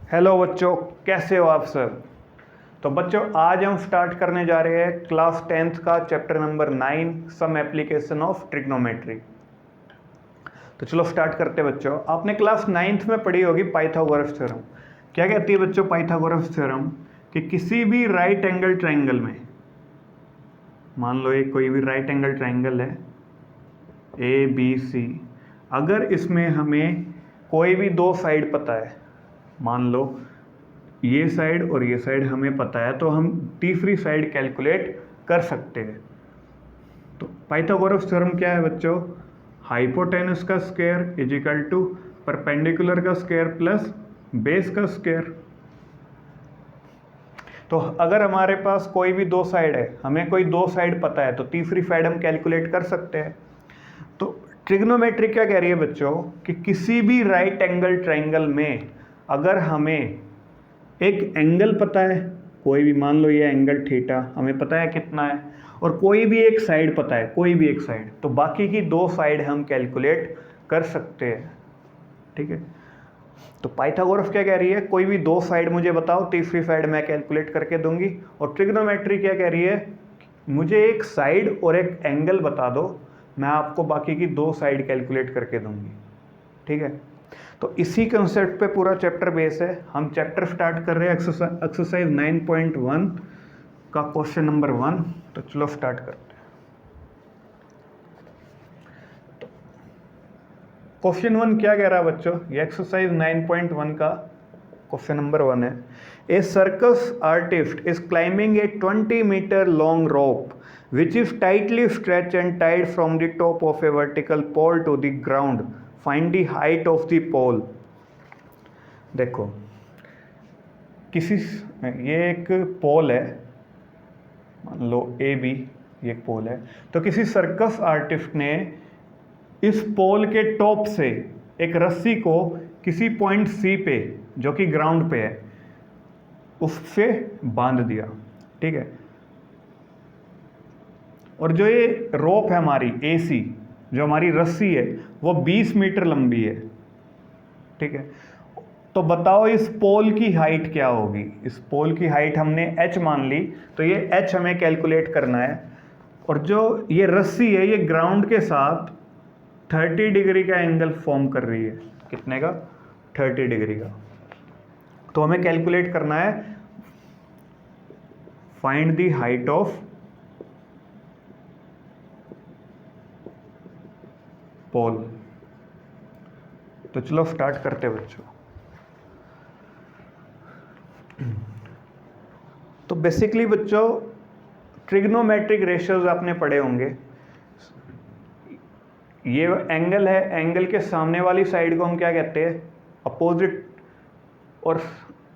Hello बच्चों, कैसे हो आप सब। तो बच्चों आज हम स्टार्ट करने जा रहे हैं क्लास 10th का chapter number 9 some application of trigonometry. तो चलो स्टार्ट करते हैं बच्चों। आपने क्लास 9th में पढ़ी होगी पाइथागोरस थ्योरम। क्या कहती है बच्चों पाइथागोरस थ्योरम? कि किसी भी राइट एंगल ट्राइंगल में, मान लो एक कोई भी राइट एंगल ट्राइंगल है ABC, अगर इसमें हमें कोई भी दो साइड पता है, मान लो ये साइड और ये साइड हमें पता है, तो हम तीसरी साइड कैलकुलेट कर सकते हैं। तो पाइथागोरस थ्योरम क्या है बच्चों? हाइपोटेनस का square is equal to perpendicular का स्क्वायर प्लस बेस का स्क्वायर। तो अगर हमारे पास कोई भी दो साइड है, हमें कोई दो साइड पता है, तो तीसरी साइड हम कैलकुलेट कर सकते हैं। तो ट्रिग्नोमेट्री क्या कह रही है बच्चों? कि किसी भी राइट एंगल ट्राइंगल में अगर हमें एक एंगल पता है, कोई भी, मान लो ये एंगल थीटा हमें पता है कितना है, और कोई भी एक साइड पता है, कोई भी एक साइड, तो बाकी की दो साइड हम कैलकुलेट कर सकते हैं। ठीक है। तो पाइथागोरस क्या कह रही है? कोई भी दो साइड मुझे बताओ, तीसरी साइड मैं कैलकुलेट करके दूंगी। और ट्रिग्नोमेट्री क्या कह रही है? मुझे एक साइड और एक एंगल बता दो, मैं आपको बाकी की दो साइड कैलकुलेट करके दूंगी। ठीक है। तो इसी कंसेप्ट पे पूरा चैप्टर बेस है। हम चैप्टर स्टार्ट कर रहे हैं एक्सरसाइज 9.1 का क्वेश्चन नंबर 1। तो चलो स्टार्ट करते हैं। क्वेश्चन 1 क्या कह रहा है बच्चों? ये एक्सरसाइज 9.1 का क्वेश्चन नंबर 1 है। A circus artist is climbing a 20 metre long rope which is tightly stretched and tied from the top of a vertical pole to the ground. Find the height of the pole. देखो, ये एक पोल है, मान लो AB, ये एक पोल है। तो किसी सर्कस आर्टिस्ट ने इस पोल के टॉप से एक रस्सी को किसी पॉइंट C पे, जो कि ग्राउंड पे है, उससे बांध दिया। ठीक है। और जो ये रोप है हमारी AC, जो हमारी रस्सी है, वो 20 मीटर लंबी है। ठीक है। तो बताओ इस पोल की हाइट क्या होगी? इस पोल की हाइट हमने h मान ली, तो ये h हमें कैलकुलेट करना है। और जो ये रस्सी है, ये ग्राउंड के साथ 30 डिग्री का एंगल फॉर्म कर रही है। कितने का? 30 डिग्री का। तो हमें कैलकुलेट करना है फाइंड द हाइट ऑफ पोल। तो चलो स्टार्ट करते हैं बच्चों। तो बेसिकली बच्चों ट्रिग्नोमेट्रिक रेशियोज आपने पढ़े होंगे। ये एंगल है, एंगल के सामने वाली साइड को हम क्या कहते हैं? अपोजिट। और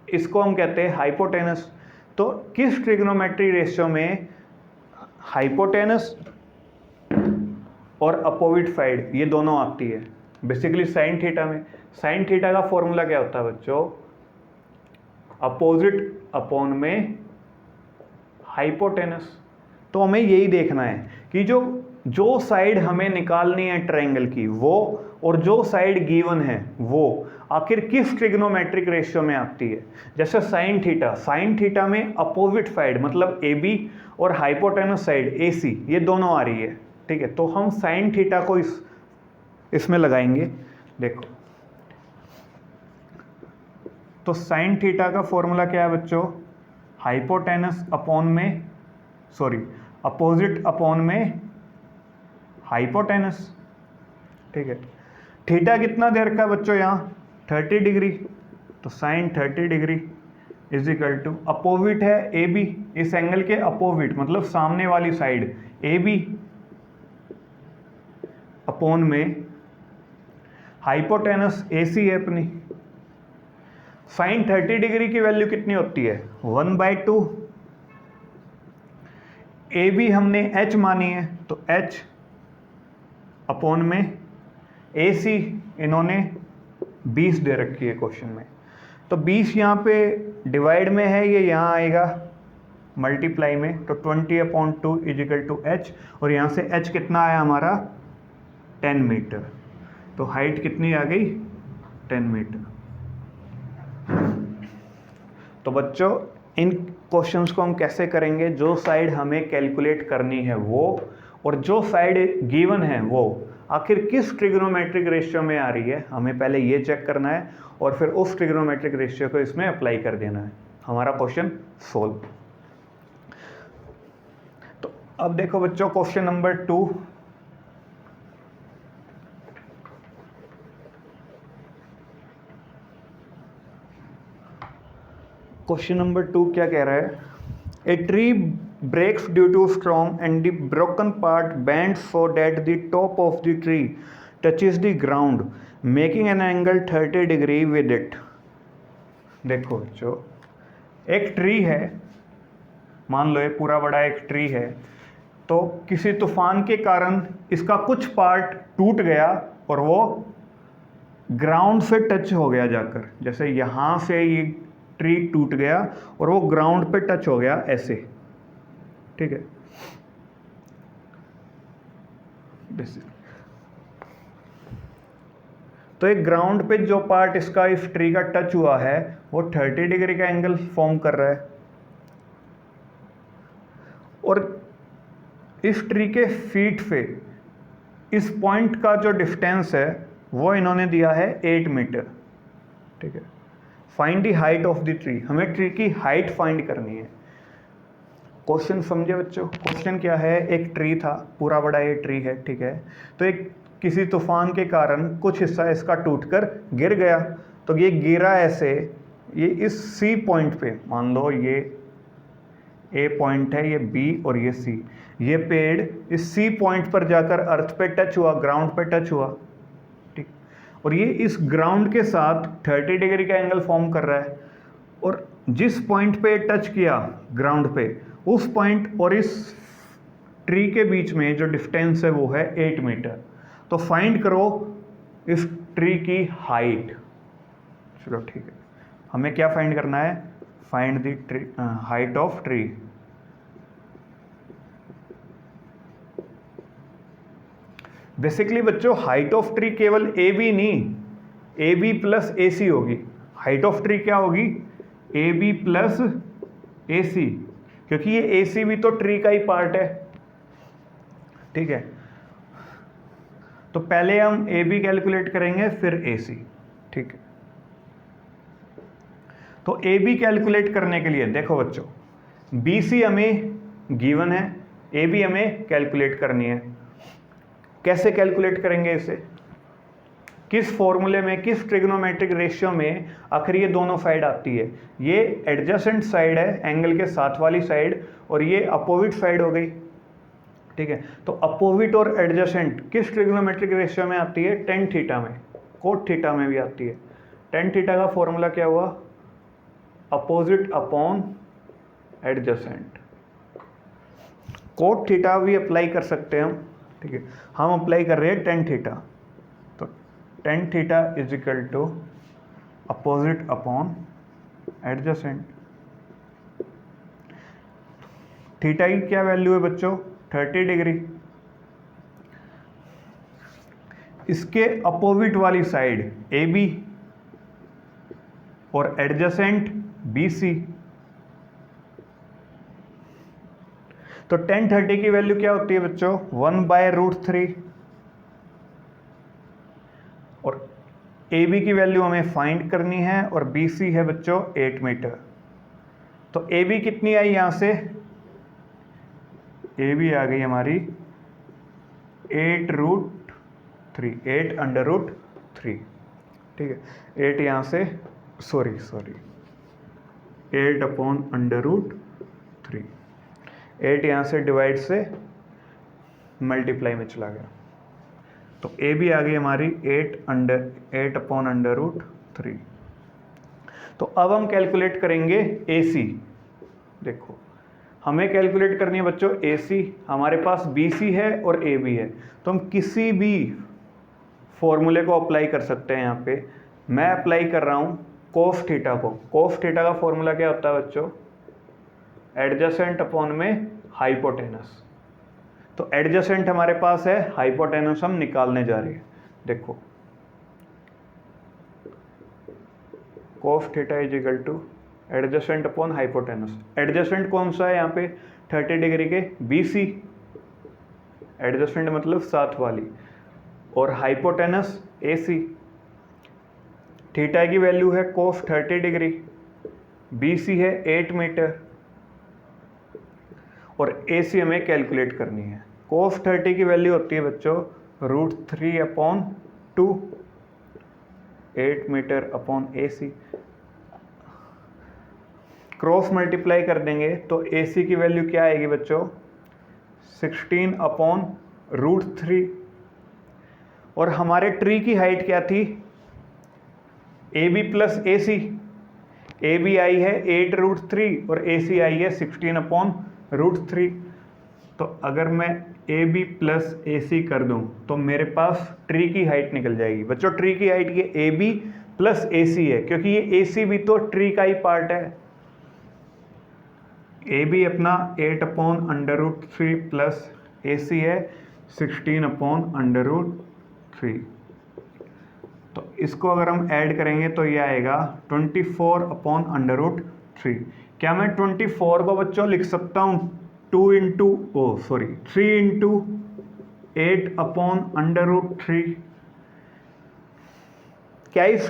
इसको हम कहते हैं हाइपोटेनस। तो किस ट्रिग्नोमेट्री रेशियो में हाइपोटेनस और अपोजिट साइड ये दोनों आती है? बेसिकली साइन थीटा में। साइन थीटा का फॉर्मूला क्या होता है बच्चों? अपोजिट अपॉन में हाइपोटेनस। तो हमें यही देखना है कि जो साइड हमें निकालनी है ट्रायंगल की, वो, और जो साइड गिवन है वो आखिर किस ट्रिग्नोमेट्रिक रेशियो में आती है। जैसे साइन थीटा में अपोजिट साइड मतलब AB और हाइपोटेनस साइड AC ये दोनों आ रही है। ठीक है। तो हम साइन थीटा को इसमें लगाएंगे। देखो, तो साइन थीटा का फॉर्मूला क्या है बच्चों? हाइपोटेनस अपॉन में, अपोजिट अपॉन में हाइपोटेनस। ठीक है। थीटा कितना दे रखा है बच्चों? यहाँ 30 डिग्री। तो sine 30 degree is equal to, opposite है AB, इस एंगल के अपोजिट मतलब सामने वाली साइड AB अपॉन में हाइपोटेनस AC है अपनी। साइन 30 डिग्री की वैल्यू कितनी होती है? 1/2। AB हमने h मानी है, तो h अपॉन में AC इन्होंने 20 दे रखी है क्वेश्चन में। तो 20 यहाँ पे डिवाइड में है, ये यहाँ आएगा मल्टीप्लाई में, तो 20/2 इज इक्वल टू h। और यहाँ से h कितना आया हमारा? 10 मीटर। तो हाइट कितनी आ गई? 10 मीटर। तो बच्चों इन क्वेश्चंस को हम कैसे करेंगे, जो साइड हमें कैलकुलेट करनी है वो और जो साइड गिवन है वो आखिर किस ट्रिग्नोमेट्रिक रेशियो में आ रही है, हमें पहले ये चेक करना है और फिर उस ट्रिग्नोमेट्रिक रेशियो को इसमें अप्लाई कर देना है, हमारा क्वेश्चन सोल्व। तो अब देखो बच्चों क्वेश्चन नंबर 2। क्वेश्चन नंबर 2 क्या कह रहा है, a tree breaks due to storm and the broken part bends so that the top of the tree touches the ground making an angle 30 degree with it। देखो बच्चों एक tree है, मान लो ये पूरा बड़ा एक ट्री है, तो किसी तूफान के कारण इसका कुछ पार्ट टूट गया और वो ग्राउंड से टच हो गया जाकर, जैसे यहाँ से ये ट्री टूट गया और वो ग्राउंड पे टच हो गया ऐसे, ठीक है। तो एक ग्राउंड पे जो पार्ट इसका इस ट्री का टच हुआ है वो 30 डिग्री का एंगल फॉर्म कर रहा है और इस ट्री के फीट पे इस पॉइंट का जो डिस्टेंस है वो इन्होंने दिया है 8 मीटर, ठीक है। Find the height of the tree, हमें ट्री की हाइट फाइंड करनी है। क्वेश्चन समझे बच्चों, क्वेश्चन क्या है, एक ट्री था, पूरा बड़ा ये ट्री है, ठीक है। तो एक किसी तूफान के कारण कुछ हिस्सा इसका टूटकर गिर गया, तो ये गिरा ऐसे, ये इस सी पॉइंट पे, मान लो ये ए पॉइंट है, ये बी और ये सी, ये पेड़ इस सी पॉइंट पर जाकर अर्थ पे टच हुआ, ग्राउंड पे टच हुआ, ठीक। और ये इस ग्राउंड के साथ 30 डिग्री का एंगल फॉर्म कर रहा है और जिस पॉइंट पे टच किया ग्राउंड पे, उस पॉइंट और इस ट्री के बीच में जो डिस्टेंस है वो है 8 मीटर। तो फाइंड करो इस ट्री की हाइट। चलो ठीक है, हमें क्या फाइंड करना है, find the height of tree. Basically बच्चों हाइट ऑफ ट्री केवल ए बी नहीं, ए बी प्लस ए सी होगी। हाइट ऑफ ट्री क्या होगी, ए बी प्लस ए सी, क्योंकि ये ए सी भी तो ट्री का ही पार्ट है, ठीक है। तो पहले हम ए बी कैलकुलेट करेंगे फिर ए सी, ठीक है। तो ए बी कैलकुलेट करने के लिए देखो बच्चों, बी सी हमें गिवन है, ए बी हमें कैलकुलेट करनी है। कैसे कैलकुलेट करेंगे इसे, किस फॉर्मूले में, किस ट्रिग्नोमेट्रिक रेशियो में आखिर ये दोनों साइड आती है। ये एडजेसेंट साइड है, एंगल के साथ वाली साइड, और ये अपोजिट साइड हो गई, ठीक है। तो अपोजिट और एडजेसेंट किस ट्रिग्नोमेट्रिक रेशियो में आती है, टेन थीटा में, कोट थीटा में भी आती है। टेन थीटा का फॉर्मूला क्या हुआ, opposite upon adjacent. Cot theta भी अप्लाई कर सकते हैं हम, ठीक है। हम अप्लाई कर रहे हैं टेन थीटा, तो tan theta is equal to opposite upon adjacent. Theta की क्या वैल्यू है बच्चों, 30 डिग्री। इसके अपोजिट वाली साइड ए बी और एडजेसेंट बी सी। तो टेन 30 की वैल्यू क्या होती है बच्चों, 1/√3, और ए बी की वैल्यू हमें फाइंड करनी है और बी सी है बच्चों 8 मीटर। तो ए बी कितनी आई यहां से, ए बी आ गई हमारी 8√3, 8√3, ठीक है। 8 यहाँ से सॉरी 8/√3, 8 यहाँ से डिवाइड से मल्टीप्लाई में चला गया, तो ए बी आ गई हमारी 8/√3। तो अब हम कैलकुलेट करेंगे ए सी। देखो हमें कैलकुलेट करनी है बच्चों ए सी, हमारे पास बी सी है और ए बी है, तो हम किसी भी फॉर्मूले को अप्लाई कर सकते हैं। यहाँ पे मैं अप्लाई कर रहा हूँ कोस थीटा को। कोस थीटा का फॉर्मूला क्या होता है बच्चों, एडजेसेंट अपॉन में हाइपोटेनस। तो एडजेसेंट हमारे पास है, हाइपोटेनस हम निकालने जा रहे हैं। देखो cos theta is equal two adjacent upon hypotenuse. Adjacent कौन सा है यहाँ पे 30 डिग्री के BC, एडजेसेंट मतलब साथ वाली, और हाइपोटेनस AC। थीटा की वैल्यू है cos 30 डिग्री, BC है 8 मीटर और AC हमें कैलकुलेट करनी है। cos 30 की वैल्यू होती है बच्चों √3/2, 8 metre upon AC। Cross multiply कर देंगे तो AC की वैल्यू क्या आएगी बच्चों 16/√3। और हमारे ट्री की हाइट क्या थी AB प्लस AC। AB आई है 8√3 और AC आई है 16/√3। तो अगर मैं AB प्लस AC कर दूं तो मेरे पास ट्री की हाइट निकल जाएगी। बच्चों ट्री की हाइट ये AB प्लस AC है, क्योंकि ये AC भी तो ट्री का ही पार्ट है। AB अपना 8/√3 प्लस AC है 16/√3। तो इसको अगर हम ऐड करेंगे तो ये आएगा 24/√3। क्या मैं 24 को बच्चों लिख सकता हूँ 3/8/√3? क्या इस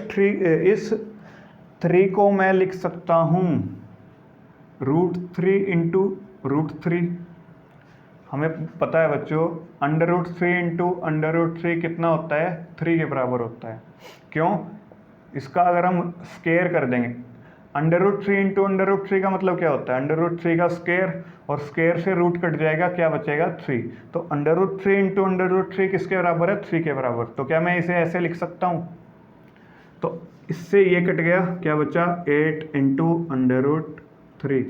3 को मैं लिख सकता हूँ √3/√3? हमें पता है बच्चों √3/√3 कितना होता है 3 के बराबर होता है। क्यों? इसका अगर हम स्क्वायर कर देंगे, √3/√3 का मतलब क्या होता है √3 का स्क्वायर, और स्क्वायर से रूट कट जाएगा, क्या बचेगा 3। तो √3/√3 किसके बराबर है 3 के बराबर। तो क्या मैं इसे ऐसे लिख सकता हूँ? तो इससे ये कट गया, क्या बचा 8/√3।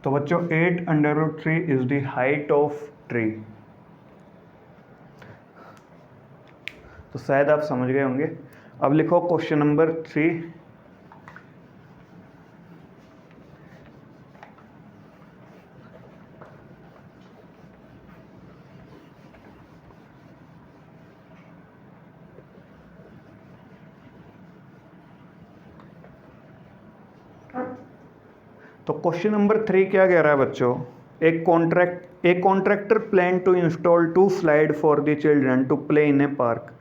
तो बच्चों 8/√3 is the height of tree. तो शायद आप समझ गए होंगे। अब लिखो क्वेश्चन नंबर 3। तो क्वेश्चन नंबर 3 क्या कह रहा है बच्चों, एक contractor plan to install 2 slide for the children to play in a park.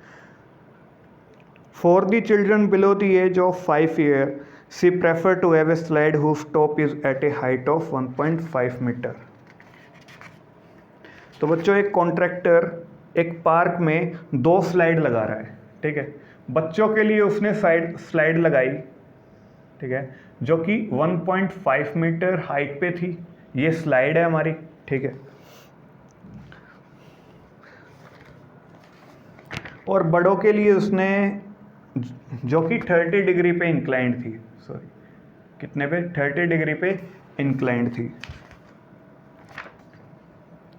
For the children below the age of 5 year she prefer to have a slide whose top is at a height of 1.5 metre. तो बच्चों एक contractor एक park में 2 slide लगा रहा है, ठीक है। बच्चों के लिए उसने स्लाइड लगाई, ठीक है, जो कि 1.5 मीटर हाइट पे थी। ये स्लाइड है हमारी, ठीक है। और बड़ों के लिए उसने जो कि 30 डिग्री पे इंक्लाइंड थी, सॉरी कितने पे 30 डिग्री पे इंक्लाइंड थी।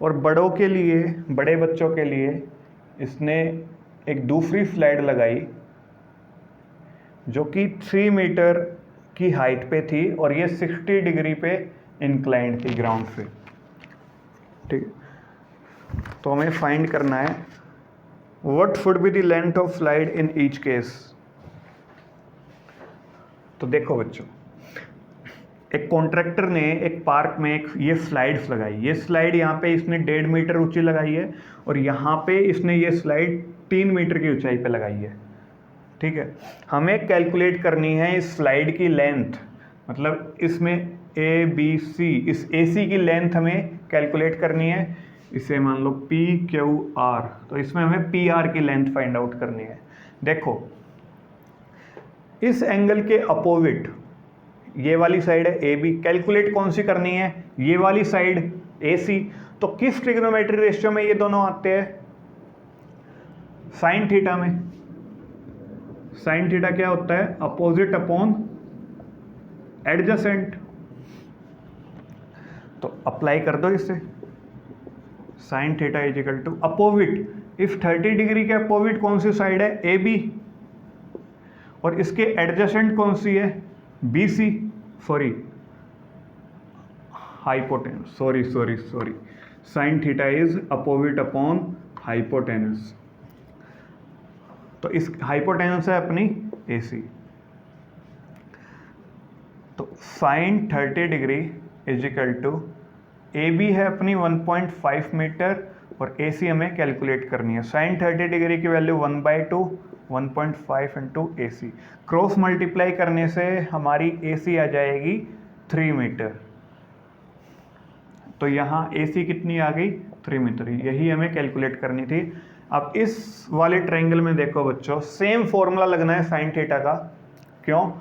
और बड़ों के लिए, बड़े बच्चों के लिए इसने एक दूसरी स्लाइड लगाई जो कि 3 मीटर की हाइट पे थी और ये 60 डिग्री पे इंक्लाइंड थी ग्राउंड से, ठीक है। तो हमें फाइंड करना है what would be the length of slide in each case. तो देखो बच्चों, एक कॉन्ट्रैक्टर ने एक पार्क में एक ये स्लाइड्स लगाई। ये स्लाइड यहाँ पे इसने 1.5 मीटर ऊंची लगाई है और यहाँ पे इसने ये स्लाइड 3 मीटर की ऊंचाई पे लगाई है, ठीक है। हमें कैलकुलेट करनी है इस स्लाइड की लेंथ, मतलब इसमें ABC, इस AC की लेंथ हमें कैलकुलेट करनी है। इसे मान लो PQR, तो इसमें हमें PR की लेंथ फाइंड आउट करनी है। देखो इस एंगल के अपोजिट ये वाली साइड है AB, कैलकुलेट कौन सी करनी है, ये वाली साइड AC। तो किस ट्रिग्नोमेट्री रेशियो में ये दोनों आते हैं, साइन थीटा में। साइन थीटा क्या होता है, अपोजिट अपॉन एडजेसेंट। तो अप्लाई कर दो इसे, sine theta is equal to opposite. If 30 degree के अपोजिट कौन सी साइड है, AB, और इसके एडजेसेंट कौन सी है, BC, sorry hypotenuse, sorry sine theta is opposite upon hypotenuse. तो इस हाइपोटेनस है अपनी AC। तो sine 30 degree is equal to AB है अपनी 1.5 मीटर और AC हमें कैलकुलेट करनी है। साइन 30 डिग्री की value 1/2 1.5 into AC, cross multiply करने से हमारी AC आ जाएगी 3 मीटर। तो यहाँ AC कितनी आ गई 3 मीटर, यही हमें कैलकुलेट करनी थी। अब इस वाले ट्रायंगल में देखो बच्चों, सेम फॉर्मूला लगना है साइन थीटा का। क्यों?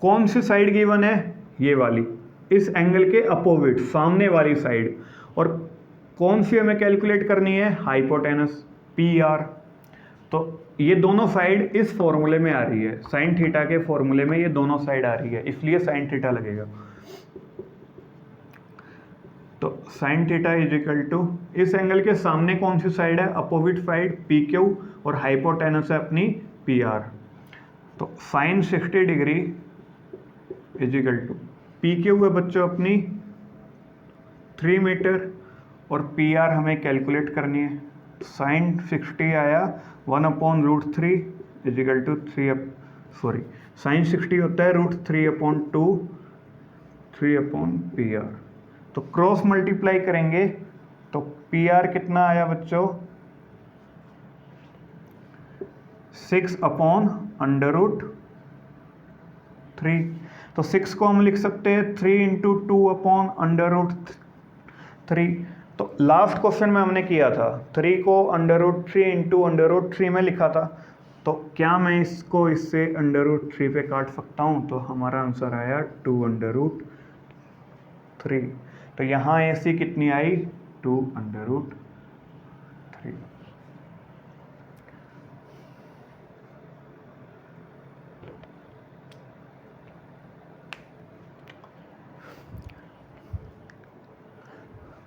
कौन सी साइड गिवन है? ये वाली, इस एंगल के अपोजिट सामने वाली साइड। और कौन सी हमें कैलकुलेट करनी है? Hypotenuse PR। तो ये दोनों साइड इस फॉर्मूले में आ रही है, साइन थीटा के फॉर्मूले में ये दोनों साइड आ रही है, इसलिए साइन थीटा लगेगा। तो sine theta is equal to, इस एंगल के सामने कौन सी साइड है? अपोजिट साइड PQ, और हाइपोटेनस है अपनी PR। तो sine 60 degree is equal to, PQ है बच्चों अपनी 3 मीटर और PR हमें कैलकुलेट करनी है। साइन 60 आया 1/√3 इज इक्वल टू साइन 60 होता है √3/2 3/PR। तो क्रॉस मल्टीप्लाई करेंगे तो PR कितना आया बच्चों? 6/√3। तो 6 को हम लिख सकते हैं 3 × 2/√3। तो लास्ट क्वेश्चन में हमने किया था 3 को √3 × √3 में लिखा था। तो क्या मैं इसको इससे √3 पे काट सकता हूँ? तो हमारा आंसर आया 2√3। तो यहाँ AC कितनी आई? 2√3।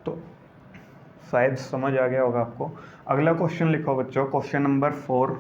तो शायद समझ आ गया होगा आपको। अगला क्वेश्चन लिखो बच्चों, क्वेश्चन नंबर 4।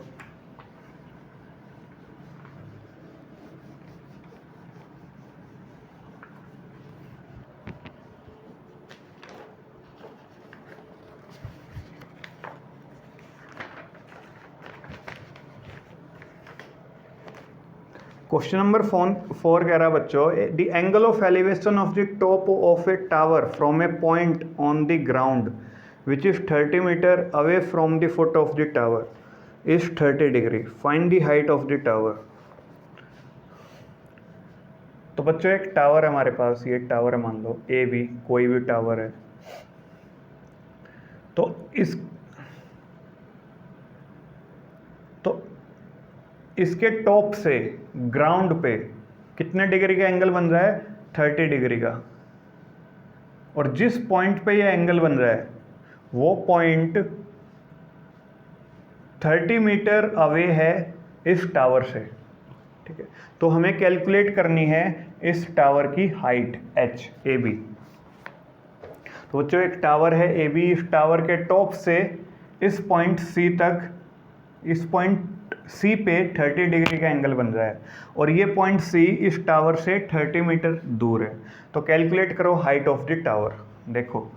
क्वेश्चन नंबर 4 कह रहा बच्चों, the angle of elevation of the top of a tower from a point on the ground which is 30 metre away from the foot of the tower is 30 degree. Find the height of the tower. तो बच्चों एक tower है हमारे पास, ये tower है मान लो AB, कोई भी टावर है। तो इसके टॉप से ग्राउंड पे कितने डिग्री का एंगल बन रहा है? 30 डिग्री का। और जिस पॉइंट पे ये एंगल बन रहा है वो पॉइंट 30 मीटर अवे है इस टावर से। ठीक है, तो हमें कैलकुलेट करनी है इस टावर की हाइट H AB। तो बच्चों एक टावर है AB, इस टावर के टॉप से इस पॉइंट C तक, इस पॉइंट C पे 30 डिग्री का एंगल बन रहा है और ये पॉइंट C इस टावर से 30 मीटर दूर है। तो कैलकुलेट करो हाइट ऑफ द टावर। देखो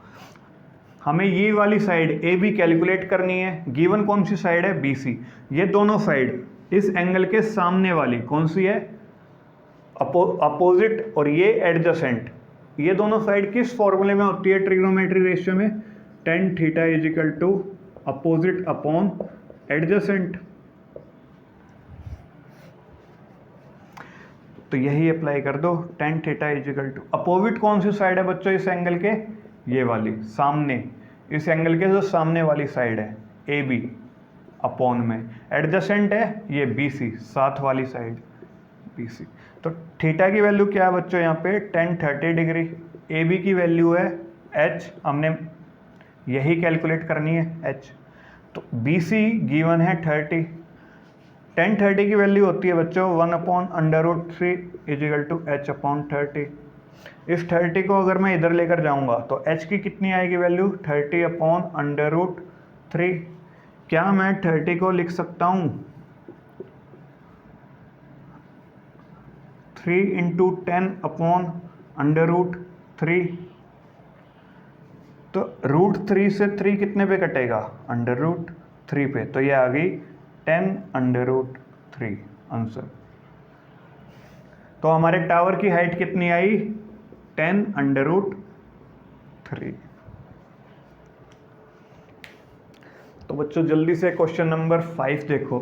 हमें ये वाली साइड AB कैलकुलेट करनी है। गिवन कौन सी साइड है? BC। ये दोनों साइड इस एंगल के सामने वाली कौन सी है? अपोजिट, और ये एडजेसेंट। ये दोनों साइड किस फॉर्मूले में होती है ट्रिग्नोमेट्री रेशियो में? tan theta is equal to opposite upon adjacent. तो यही अप्लाई कर दो, tan theta is equal to, opposite कौन सी साइड है बच्चों इस एंगल के? ये वाली, सामने, इस एंगल के जो सामने वाली साइड है AB अपॉन में एडजेसेंट है ये BC, साथ वाली साइड BC। तो थीटा की वैल्यू क्या है बच्चों? यहाँ पे tan 30 डिग्री। AB की वैल्यू है H, हमने यही कैलकुलेट करनी है H। तो BC गिवन है 30। tan 30 की वैल्यू होती है बच्चों 1/√3 is equal to H upon 30। इस 30 को अगर मैं इधर लेकर जाऊंगा तो H की कितनी आएगी वैल्यू? 30/√3। क्या मैं 30 को लिख सकता हूँ 3 × 10/√3? तो √3 से 3 कितने पे कटेगा? √3 पे। तो ये आ गई 10/√3। आंसर। तो हमारे टावर की हाइट कितनी आई? 10√3। तो बच्चों जल्दी से क्वेश्चन नंबर 5 देखो।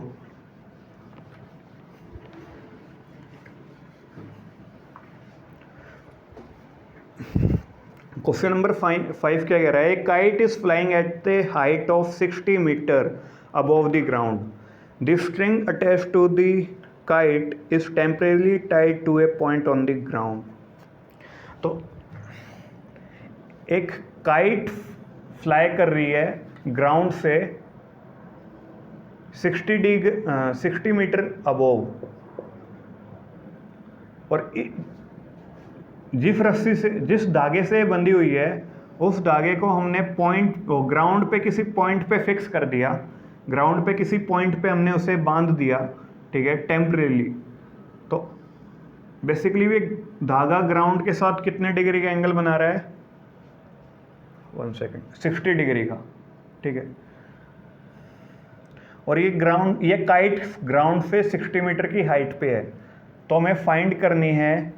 क्वेश्चन नंबर 5 क्या कह रहा है? Kite is flying at the height of 60 metre above the ground. The string attached to the kite is temporarily tied to a point on the ground. तो एक काइट फ्लाई कर रही है ग्राउंड से 60 मीटर अबोव, और जिस रस्सी से, जिस धागे से बंधी हुई है, उस धागे को हमने ग्राउंड पे किसी पॉइंट पे फिक्स कर दिया। ग्राउंड पे किसी पॉइंट पे हमने उसे बांध दिया, ठीक है, टेम्परेली। तो बेसिकली ये धागा ग्राउंड के साथ कितने डिग्री का एंगल बना रहा है? 1 सेकेंड, 60 डिग्री का, ठीक है। और ये काइट ग्राउंड से 60 मीटर की हाइट पे है। तो हमें फाइंड करनी है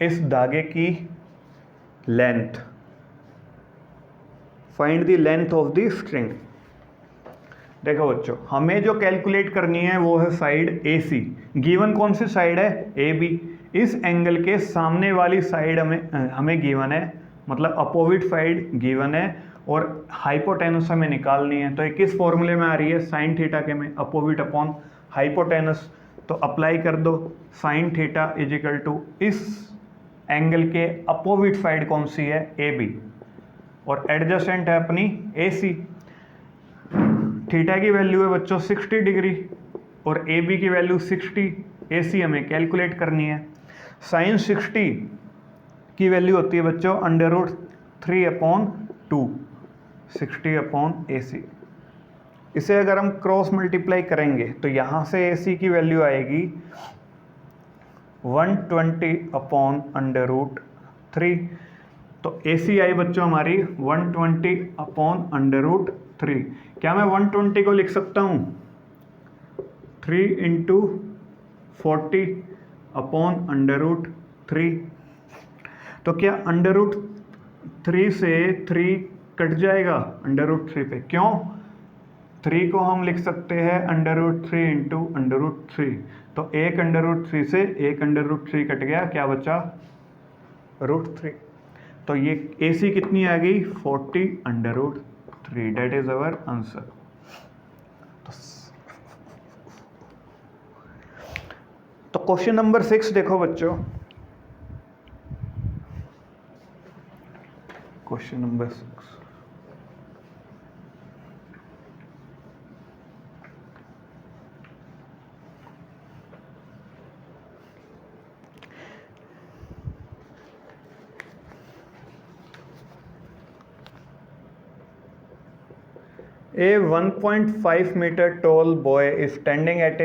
इस धागे की length. Find the length of the string. देखो बच्चों, हमें जो कैलकुलेट करनी है वो है साइड AC। गिवन कौन सी साइड है? AB। इस एंगल के सामने वाली साइड हमें गिवन है, मतलब अपोजिट साइड गिवन है, और हाइपोटेनस हमें निकालनी है। तो ये किस फॉर्मूले में आ रही है? साइन थीटा के में, अपोजिट अपॉन हाइपोटेनस। तो अप्लाई कर दो, sine theta is equal to इस एंगल के अपोजिट साइड कौन सी है? AB, और एडजेसेंट है अपनी AC। थीटा की वैल्यू है बच्चों 60 डिग्री और AB की वैल्यू 60। AC हमें कैलकुलेट करनी है। साइन 60 की वैल्यू होती है बच्चों √3/2, 60/AC। इसे अगर हम क्रॉस मल्टीप्लाई करेंगे तो यहाँ से AC की वैल्यू आएगी 120/√3। तो AC आई बच्चों हमारी 120/√3। क्या मैं 120 को लिख सकता हूँ 3 × 40/√3? तो क्या √3 से 3 कट जाएगा √3 पे? क्यों? 3 को हम लिख सकते हैं √3 × √3। तो 1 √3 से 1 √3 कट गया, क्या बचा? √3। तो ये AC कितनी आ गई? 40/3। That is our answer. तो क्वेश्चन नंबर 6 देखो बच्चों। Question number 6, A 1.5 meter tall boy is standing at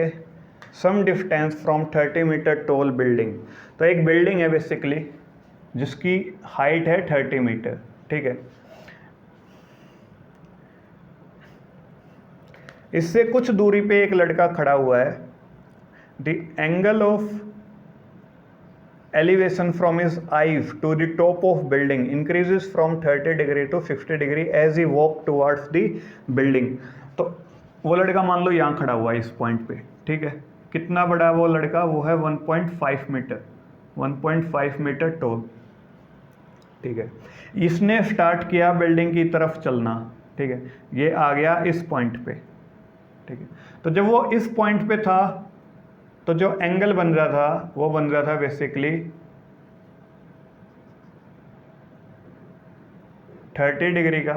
some distance from 30 meter tall building। तो एक बिल्डिंग है बेसिकली जिसकी हाइट है 30 मीटर, ठीक है। इससे कुछ दूरी पे एक लड़का खड़ा हुआ है। The angle of elevation from his eyes to the top of building increases from 30 degree to 60 degree as he walk towards the building। तो वो लड़का मान लो यहाँ खड़ा हुआ है इस पॉइंट पे, ठीक है। कितना बड़ा वो लड़का? वो है 1.5 मीटर, 1.5 मीटर टॉल, ठीक है। इसने स्टार्ट किया बिल्डिंग की तरफ चलना, ठीक है। ये आ गया इस पॉइंट पे, ठीक है। तो जब वो इस पॉइंट पे था तो जो एंगल बन रहा था वो बन रहा था बेसिकली 30 डिग्री का।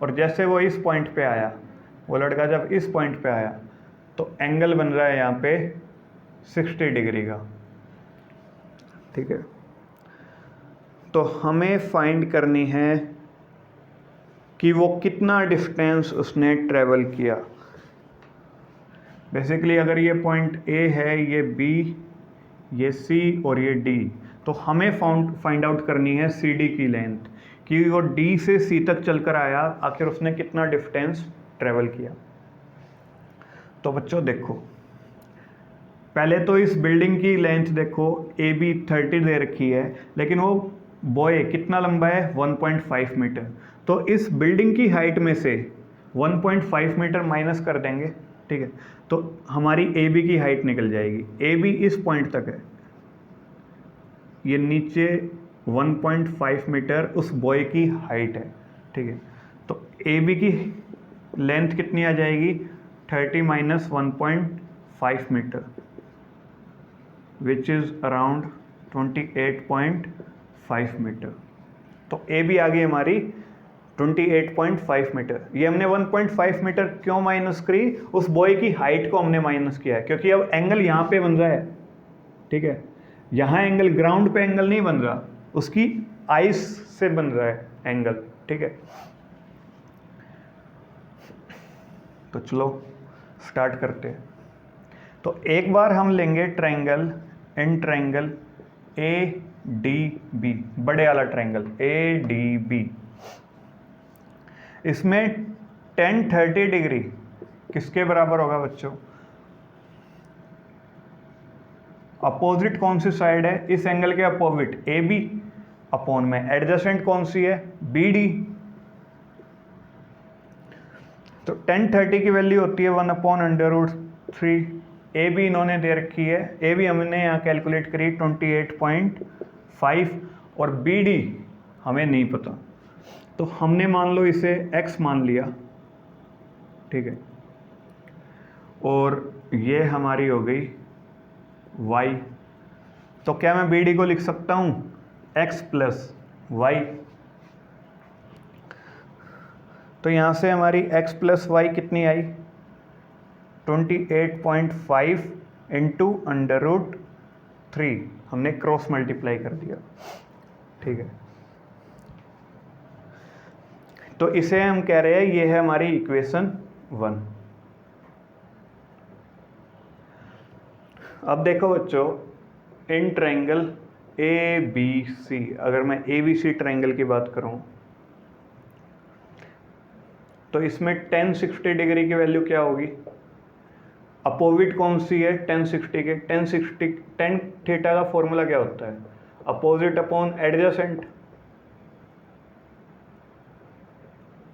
और जैसे वो इस पॉइंट पे आया, वो लड़का जब इस पॉइंट पे आया तो एंगल बन रहा है यहाँ पे 60 डिग्री का, ठीक है। तो हमें फाइंड करनी है कि वो कितना डिस्टेंस उसने ट्रेवल किया। बेसिकली अगर ये पॉइंट A है, ये B, ये C और ये D, तो हमें फाइंड आउट करनी है CD की लेंथ, कि वो D से C तक चलकर आया, आखिर उसने कितना डिस्टेंस ट्रेवल किया। तो बच्चों देखो, पहले तो इस बिल्डिंग की लेंथ देखो, ए बी 30 दे रखी है, लेकिन वो बॉय कितना लंबा है 1.5 मीटर। तो इस बिल्डिंग की हाइट में से 1.5 मीटर माइनस कर देंगे, ठीक है, तो हमारी ए बी की हाइट निकल जाएगी। ए बी इस पॉइंट तक है, ये नीचे 1.5 मीटर उस बॉय की हाइट है, ठीक है। तो ए बी की लेंथ कितनी आ जाएगी 30 minus 1.5 metre, which is around 28.5 metre. तो ए बी आ गई हमारी 28.5 मीटर। ये हमने 1.5 मीटर क्यों माइनस करी, उस बॉय की हाइट को हमने माइनस किया है, क्योंकि अब एंगल यहाँ पे बन रहा है, ठीक है, यहाँ एंगल, ग्राउंड पे एंगल नहीं बन रहा, उसकी आइस से बन रहा है एंगल, ठीक है। तो चलो स्टार्ट करते हैं। तो एक बार हम लेंगे triangle, in triangle A D B, बड़े वाला ट्रायंगल ए डी बी। इसमें tan 30 डिग्री किसके बराबर होगा बच्चों, अपोजिट कौन सी साइड है, इस एंगल के अपोजिट ए बी, अपॉन में एडजेसेंट कौन सी है बी डी। तो tan 30 की वैल्यू होती है 1/√3। ए बी इन्होंने दे रखी है, ए बी हमने यहाँ कैलकुलेट करी 28.5, और बी डी हमें नहीं पता, तो हमने मान लो इसे x मान लिया, ठीक है, और ये हमारी हो गई y। तो क्या मैं बी डी को लिख सकता हूँ x प्लस वाई। तो यहाँ से हमारी x प्लस वाई कितनी आई 28.5 इंटू √3, हमने क्रॉस मल्टीप्लाई कर दिया, ठीक है। तो इसे हम कह रहे हैं ये है हमारी इक्वेशन 1। अब देखो बच्चों, इन ट्रायंगल ए बी सी, अगर मैं ए बी सी ट्रायंगल की बात करूं तो इसमें tan 60 डिग्री की वैल्यू क्या होगी, अपोजिट कौन सी है tan 60 के, tan थीटा का फॉर्मूला क्या होता है अपोजिट अपॉन एडजेसेंट।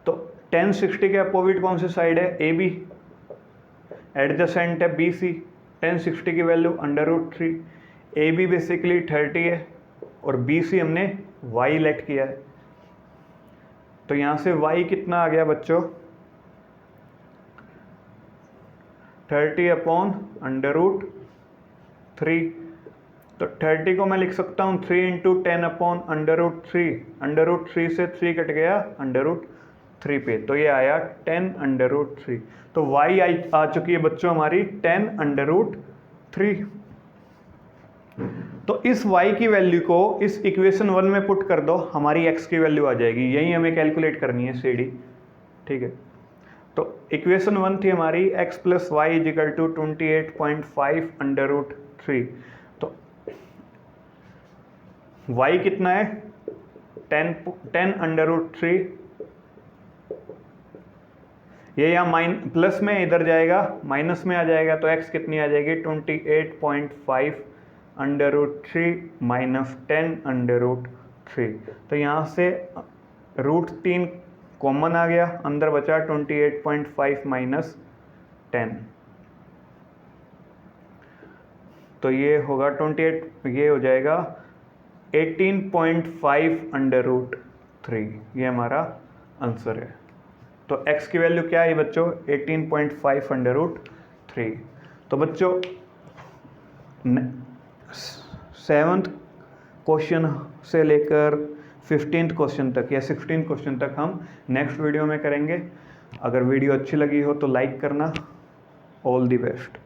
तो tan 60 के अपोजिट कौन सी साइड है ए बी, एडजेसेंट है बी सी, tan 60 की वैल्यू √3। ए बी बेसिकली 30 है और बी सी हमने y लेट किया है, तो यहाँ से y कितना आ गया बच्चों 30/√3। तो 30 को मैं लिख सकता हूँ 3 इंटू 10/√3, √3 से 3 कट गया √3 पे, तो ये आया 10/√3। तो y आ चुकी है बच्चों हमारी 10/√3। तो इस y की वैल्यू को इस इक्वेशन 1 में पुट कर दो, हमारी x की वैल्यू आ जाएगी, यही हमें कैलकुलेट करनी है सी डी, ठीक है। तो इक्वेशन 1 थी हमारी x plus y is equal to 28.5/√3। तो y कितना है 10/√3, ये यहाँ प्लस में इधर जाएगा माइनस में आ जाएगा, तो x कितनी आ जाएगी 28.5/√3 माइनस 10/√3। तो यहाँ से √3 कॉमन आ गया, अंदर बचा 28.5 माइनस 10, तो ये होगा 28, ये हो जाएगा 18.5/√3, ये हमारा आंसर है। तो x की वैल्यू क्या है बच्चों 18.5/√3। तो बच्चों 7th क्वेश्चन से लेकर 15th क्वेश्चन तक या 16th क्वेश्चन तक हम नेक्स्ट वीडियो में करेंगे। अगर वीडियो अच्छी लगी हो तो लाइक करना। All the best.